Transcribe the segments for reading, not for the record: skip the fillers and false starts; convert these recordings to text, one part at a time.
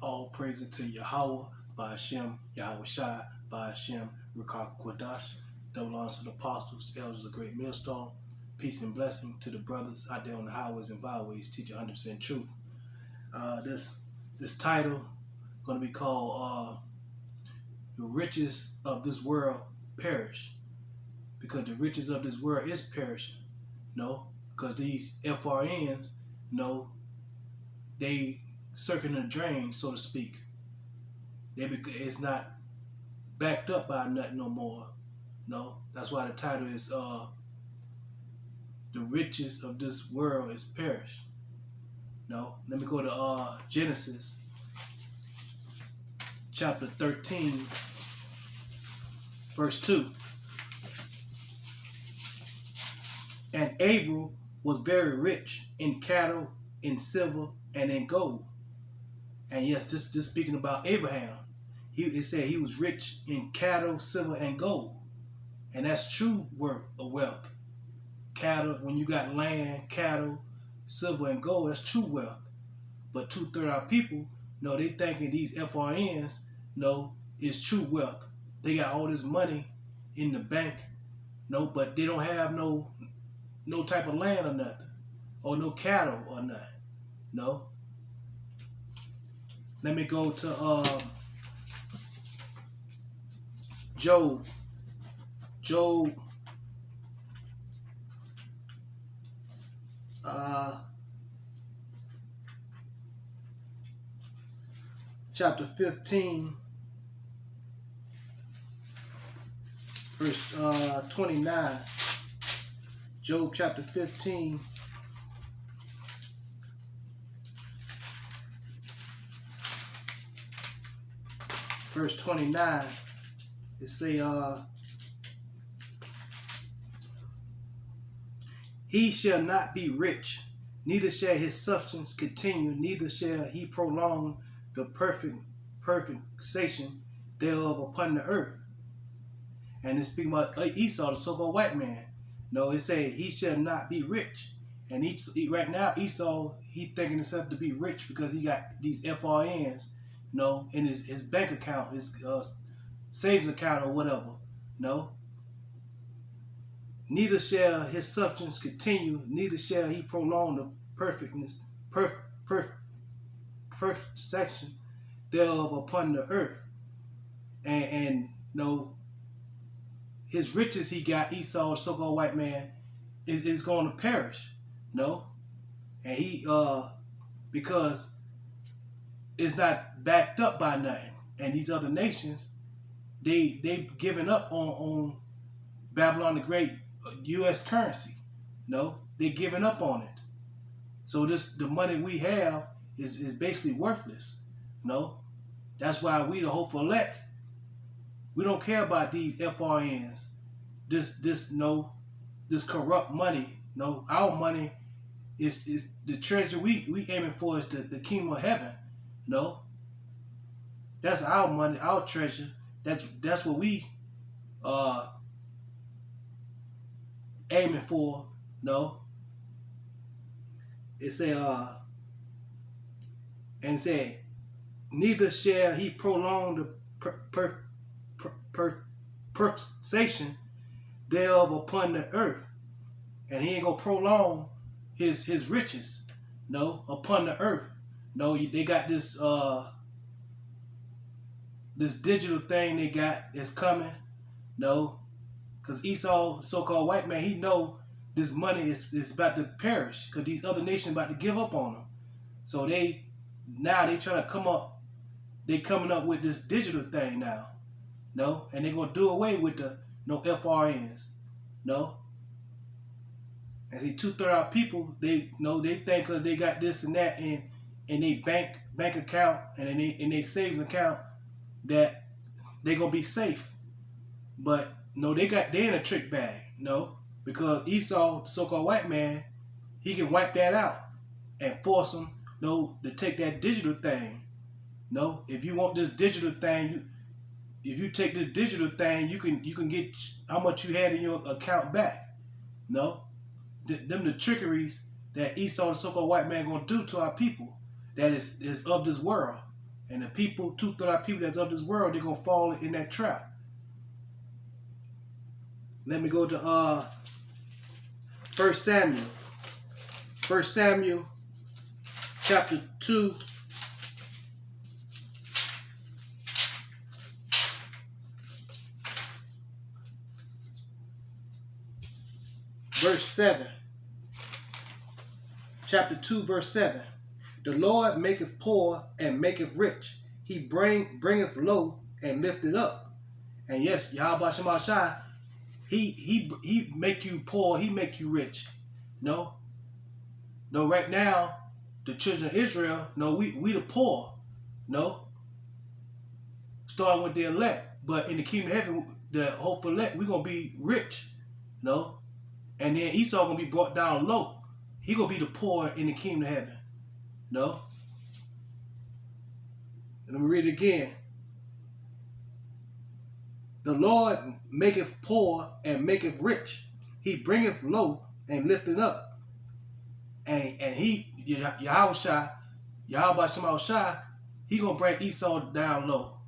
All praise to Yahweh, by Hashem, Yahweh Shai, by Hashem, Rikak Kwadash. Double honors to the apostles, elders of the great millstone. Peace and blessing to the brothers out there on the highways and byways, teach 100% truth. This title going to be called The Riches of This World Perish. Because the riches of this world is perishing. No, because these FRNs, they circling the drain, so to speak. It's not backed up by nothing no more. No, that's why the title is The Riches of This World is Perished. No, let me go to Genesis chapter 13, verse 2. And Abel was very rich in cattle, in silver, and in gold. And yes, this speaking about Abraham. It said he was rich in cattle, silver, and gold. And that's true worth of wealth. Cattle, when you got land, cattle, silver, and gold, that's true wealth. But 2/3 of our people, they thinking these FRNs, is true wealth. They got all this money in the bank, but they don't have no type of land or nothing, or no cattle or nothing. No. Let me go to Job. Job chapter 15, verse 29. Job chapter 15, verse 29. It say, he shall not be rich, neither shall his substance continue, neither shall he prolong the perfection thereof upon the earth. And it's speaking about Esau, the so-called white man. No, it say he shall not be rich. And right now, Esau, he thinking himself to be rich because he got these FRNs, in his bank account, his savings account or whatever. No. Neither shall his substance continue, neither shall he prolong the perfection thereof upon the earth. And his riches he got, Esau, the so-called white man, is going to perish. No. And he because it's not backed up by nothing. And these other nations, they've given up on Babylon the Great U.S. currency. They're giving up on it. So the money we have is basically worthless. That's why we, the hopeful elect, we don't care about these FRNs, this corrupt money. Our money is the treasure we aiming for is the kingdom of heaven. That's our money, our treasure. That's what we aiming for. It say and say, neither shall he prolong the perfection thereof upon the earth. And he ain't gonna prolong his riches, upon the earth. They got this this digital thing they got that's coming. Because Esau, so-called white man, he know this money is about to perish because these other nations about to give up on them. So they trying to come up. They coming up with this digital thing now. And they're gonna do away with the FRNs. And see, 2/3 of people, they think because they got this and that in they bank account and in they savings account that they gonna be safe. But they in a trick bag. Because Esau, the so-called white man, he can wipe that out and force them to take that digital thing. If you want this digital thing, if you take this digital thing, you can get how much you had in your account back. Them the trickeries that Esau, the so-called white man, gonna do to our people that is of this world. And the people, 2/3 people that's of this world, they're gonna fall in that trap. Let me go to 1 Samuel. 1 Samuel chapter 2. Verse 7. Chapter 2, verse 7. The Lord maketh poor and maketh rich. He bringeth low and lifteth up. And yes, Yahweh Shemashai, he make you poor, he make you rich. No, right now, the children of Israel, no, we the poor. No. Starting with the elect. But in the kingdom of heaven, the hopeful elect, we're gonna be rich. No. And then Esau gonna be brought down low. He gonna be the poor in the kingdom of heaven. No. Let me read it again. The Lord maketh poor and maketh rich. He bringeth low and lifteth up. And he, Yahweh Shai, he gonna bring Esau down low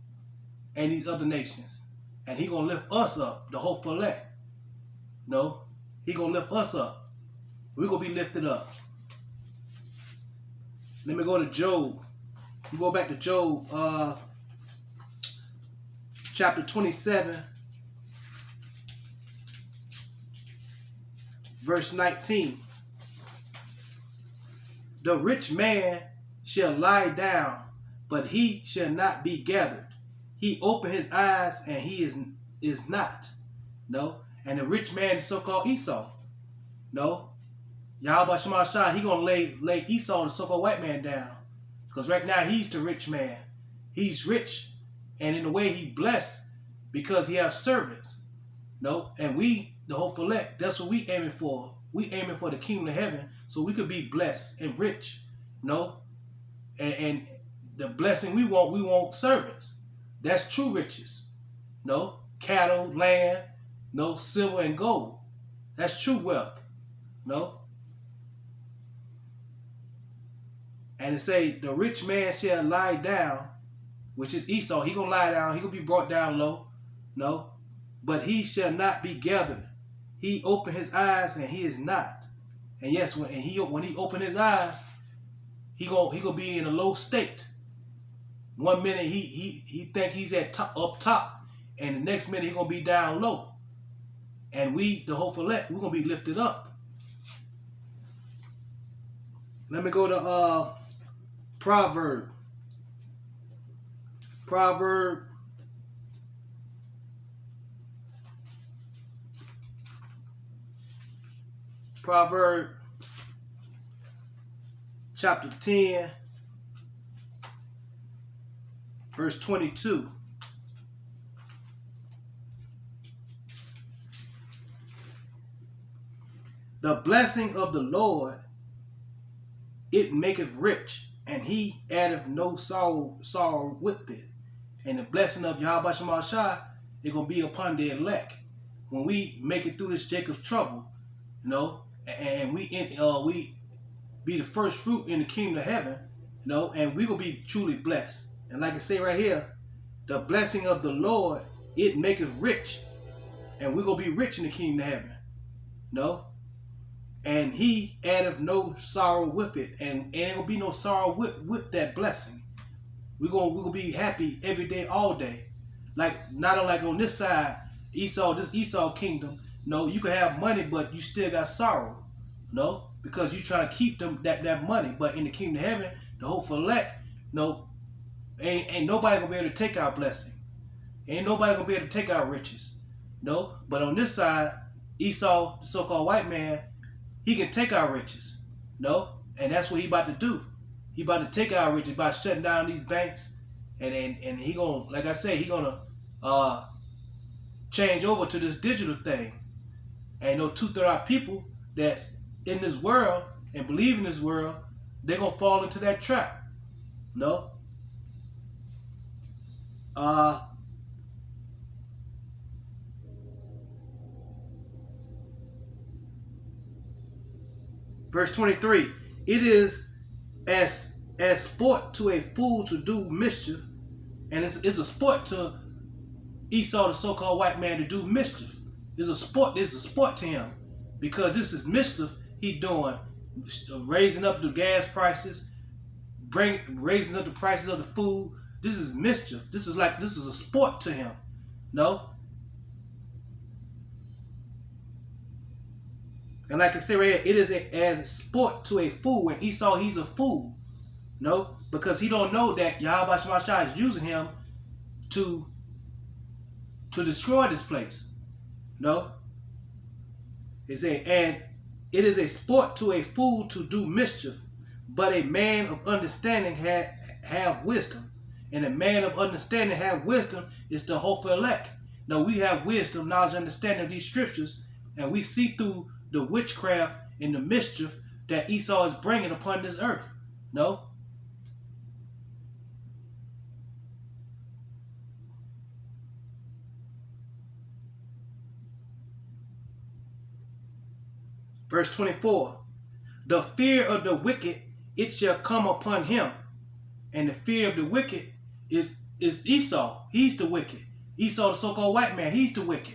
and these other nations. And he gonna lift us up, the hopeful elect. No. He gonna lift us up. We're gonna be lifted up. Let me go to Job. We go back to Job, chapter 27, verse 19. The rich man shall lie down, but he shall not be gathered. He opened his eyes, and he is not. No. And the rich man is so-called Esau. No. Yahweh Shemashai, he gonna lay Esau, the so-called white man, down. Because right now he's the rich man. He's rich, and in a way he blessed because he has servants. No. And we, the hopeful elect, that's what we aiming for. We aiming for the kingdom of heaven so we could be blessed and rich. No. And the blessing we want servants. That's true riches. No. Cattle, land, no, silver and gold. That's true wealth. No. And it say, the rich man shall lie down, which is Esau. He gonna lie down. He gonna be brought down low. No. But he shall not be gathered. He opened his eyes and he is not. And yes, when he open his eyes, he gonna be in a low state. One minute he think he's up top, and the next minute he gonna be down low. And we, the hopeful elect, we're gonna be lifted up. Let me go to Proverb chapter 10, verse 22. The blessing of the Lord, it maketh rich, and he addeth no sorrow with it. And the blessing of Yahweh Shemashai, it gonna be upon the elect. When we make it through this Jacob's trouble, you know, and we be the first fruit in the kingdom of heaven, you know, and we gonna be truly blessed. And like I say right here, the blessing of the Lord, it maketh rich, and we gonna be rich in the kingdom of heaven. You know? And he addeth no sorrow with it. And there will be no sorrow with that blessing. We're gonna be happy every day, all day. Like, not unlike on this side, this Esau kingdom, no, you can have money, but you still got sorrow. No? Because you trying to keep them that money. But in the kingdom of heaven, the hopeful elect, no, ain't nobody gonna be able to take our blessing. Ain't nobody gonna be able to take our riches. No? But on this side, Esau, the so-called white man, he can take our riches. No? And that's what he about to do. He about to take our riches by shutting down these banks. And he gonna, like I say, he gonna change over to this digital thing. And those 2/3 people that's in this world and believe in this world, they're gonna fall into that trap. No? Verse 23, it is as as sport to a fool to do mischief, and it's a sport to Esau, the so-called white man, to do mischief. It's a sport. It's a sport to him because this is mischief he doing, raising up the gas prices, raising up the prices of the food. This is mischief. This is a sport to him. No. And like I said right here, it is as a sport to a fool. When Esau, he's a fool. No, because he don't know that Yahweh Shemashah is using him to destroy this place. No. And it is a sport to a fool to do mischief, but a man of understanding have wisdom. And a man of understanding have wisdom is the hopeful elect. Now we have wisdom, knowledge, understanding of these scriptures, and we see through the witchcraft and the mischief that Esau is bringing upon this earth. No. Verse 24, the fear of the wicked, it shall come upon him. And the fear of the wicked is Esau. He's the wicked. Esau, the so-called white man, he's the wicked.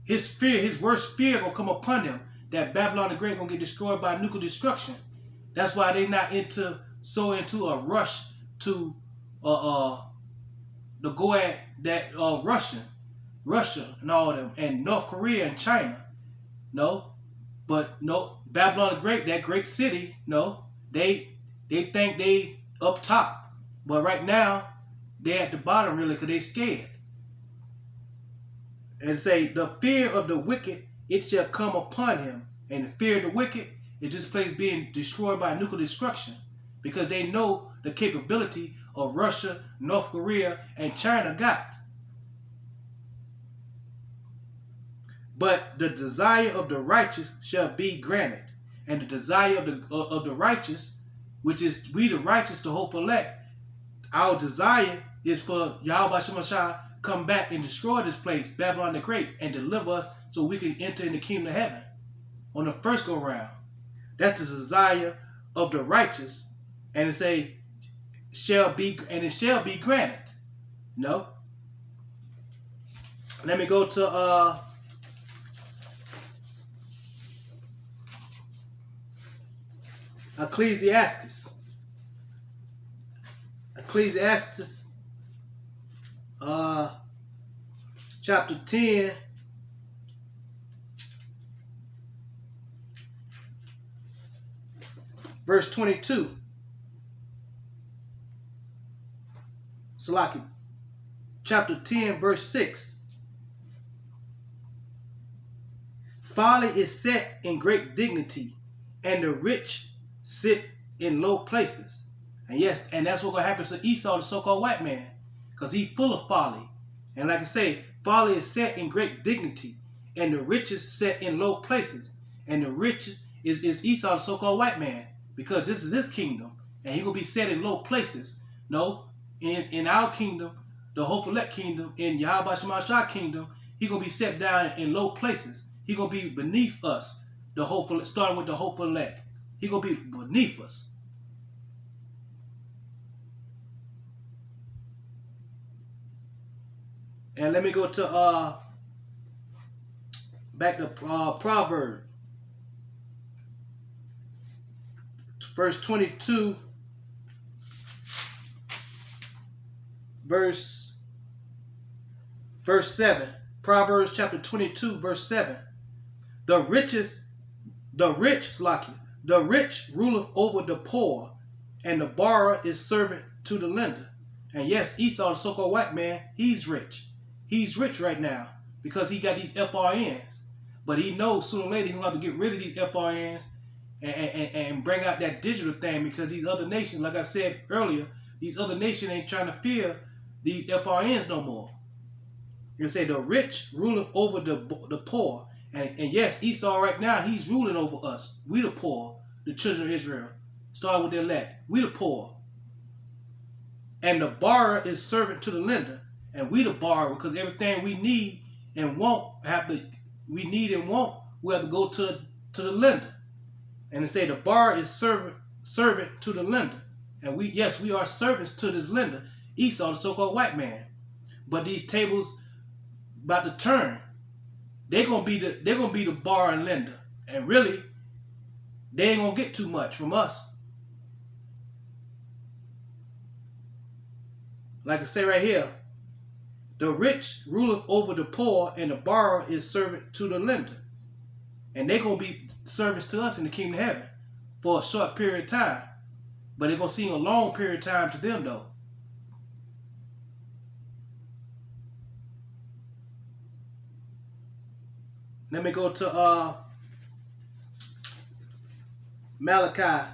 His fear, his worst fear will come upon him, that Babylon the Great gonna get destroyed by nuclear destruction. That's why they're not into a rush to go at that Russia and all of them, and North Korea and China. No. But no, Babylon the Great, that great city, no, they think they up top. But right now, they're at the bottom really because they scared. And say, the fear of the wicked, it shall come upon him. And the fear of the wicked is this place being destroyed by nuclear destruction. Because they know the capability of Russia, North Korea, and China got. But the desire of the righteous shall be granted. And the desire of the righteous, which is we the righteous, the hopeful elect, our desire is for Yahweh Shemashah come back and destroy this place, Babylon the Great, and deliver us so we can enter in the kingdom of heaven on the first go round. That's the desire of the righteous, and it say shall be granted. No. Let me go to Ecclesiastes, chapter 10, verse 22. Salaki, chapter 10, verse 6. Folly is set in great dignity, and the rich sit in low places. And yes, and that's what's going to happen to Esau, the so-called white man, because he's full of folly. And like I say, folly is set in great dignity, and the riches set in low places. And the riches is Esau, the so-called white man, because this is his kingdom, and he will be set in low places. No, in our kingdom, the hopeful elect kingdom, in Yahweh Shemashah kingdom, he going to be set down in low places. He going to be beneath us, the hopeful, starting with the hopeful elect. He going to be beneath us. And let me go to back to Proverbs, verse 22, verse 7. Proverbs chapter 22, verse 7. The rich ruleth over the poor, and the borrower is servant to the lender. And yes, Esau, the so-called white man, he's rich. He's rich right now because he got these FRNs. But he knows sooner or later he's going to have to get rid of these FRNs and bring out that digital thing, because these other nations, like I said earlier, these other nations ain't trying to fear these FRNs no more. You say the rich ruleth over the poor. And yes, Esau right now, he's ruling over us. We the poor, the children of Israel. Starting with the elect. We the poor. And the borrower is servant to the lender. And we the borrower, because everything we need and want, we have to go to the lender. And they say the borrower is servant to the lender. And we are servants to this lender, Esau, the so-called white man. But these tables about to turn. They're gonna be the borrowing lender. And really, they ain't gonna get too much from us. Like I say right here, the rich ruleth over the poor, and the borrower is servant to the lender. And they're gonna be servants to us in the kingdom of heaven for a short period of time. But it's gonna seem a long period of time to them though. Let me go to Malachi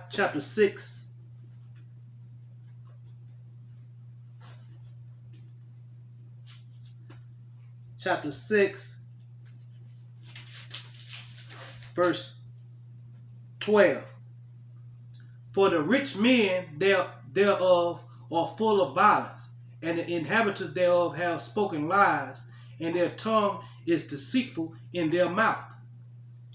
chapter 6. Chapter 6, verse 12. For the rich men thereof are full of violence, and the inhabitants thereof have spoken lies, and their tongue is deceitful in their mouth.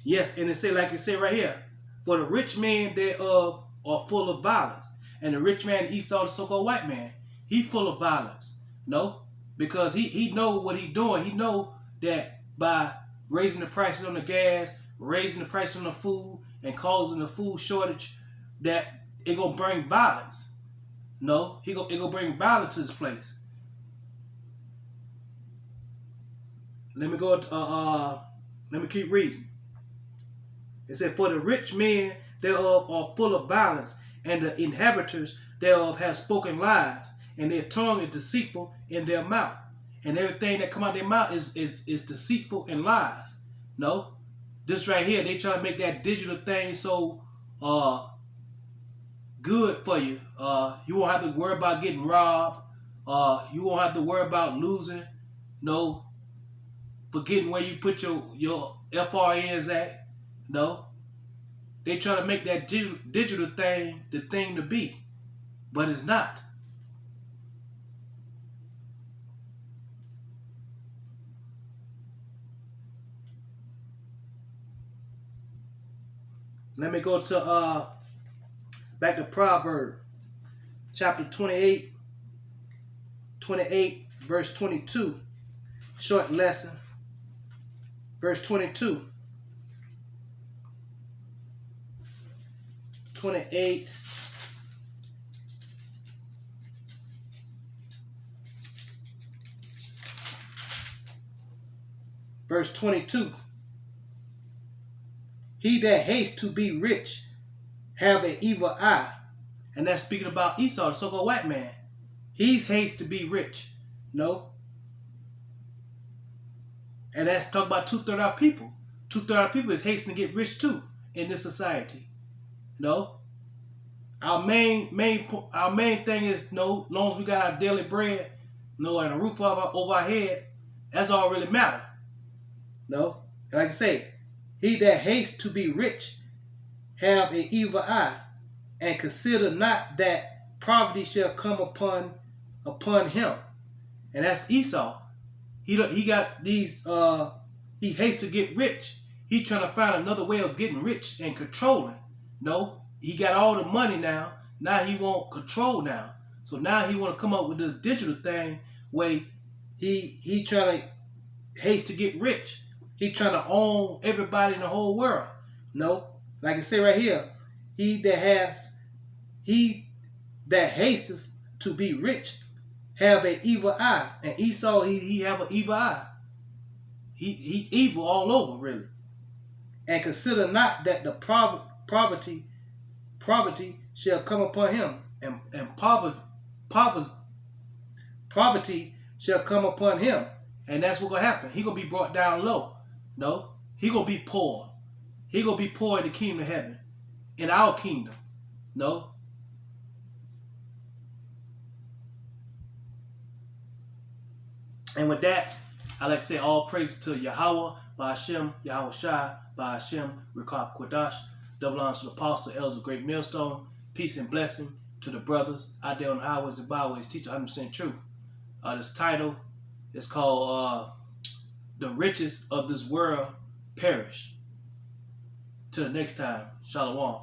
Yes, and it say, like it say right here, for the rich men thereof are full of violence. And the rich man, Esau, the so-called white man, he full of violence. No, because he know what he doing. He know that by raising the prices on the gas, raising the prices on the food, and causing the food shortage, that it gonna bring violence. No, it gonna bring violence to this place. Let me go. Let me keep reading. It said, for the rich men thereof are full of violence, and the inhabitants thereof have spoken lies, and their tongue is deceitful in their mouth. And everything that come out their mouth is deceitful and lies. No, this right here, they try to make that digital thing so good for you. You won't have to worry about getting robbed. You won't have to worry about losing. No, forgetting where you put your FRNs at. No, they try to make that digital thing the thing to be, but it's not. Let me go to back to Proverbs chapter 28 verse 22. Short lesson. Verse 22. 28. Verse 22. He that hates to be rich have an evil eye. And that's speaking about Esau, the so-called white man. He hates to be rich. No. And that's talking about 2/3 of our people. 2/3 of our people is hating to get rich too in this society. No. Our main thing is, no, as long as we got our daily bread, no, and a roof over our head, that's all really matter. No. And like I say, he that hates to be rich have an evil eye, and consider not that poverty shall come upon him. And that's Esau. He got these. He hates to get rich. He trying to find another way of getting rich and controlling. No, he got all the money now. Now he want control now. So now he want to come up with this digital thing where he trying to hates to get rich. He trying to own everybody in the whole world. No, like I say right here, he that hasteth to be rich have an evil eye. And Esau, he have an evil eye. He evil all over, really. And consider not that the poverty shall come upon him, and poverty shall come upon him, and that's what's gonna happen. He gonna be brought down low. No, he gonna be poor. He gonna be poor in the kingdom of heaven, in our kingdom. No. And with that, I like to say all praise to Yahweh, Ba'ashem, Yahweh Shai, Ba'ashem, Rekah Quadash, double honor to the apostle, elders of Great Millstone, peace and blessing to the brothers out there on the highways and byways, teach 100% truth. This title is called the riches of this world perish. Till the next time, Shalom.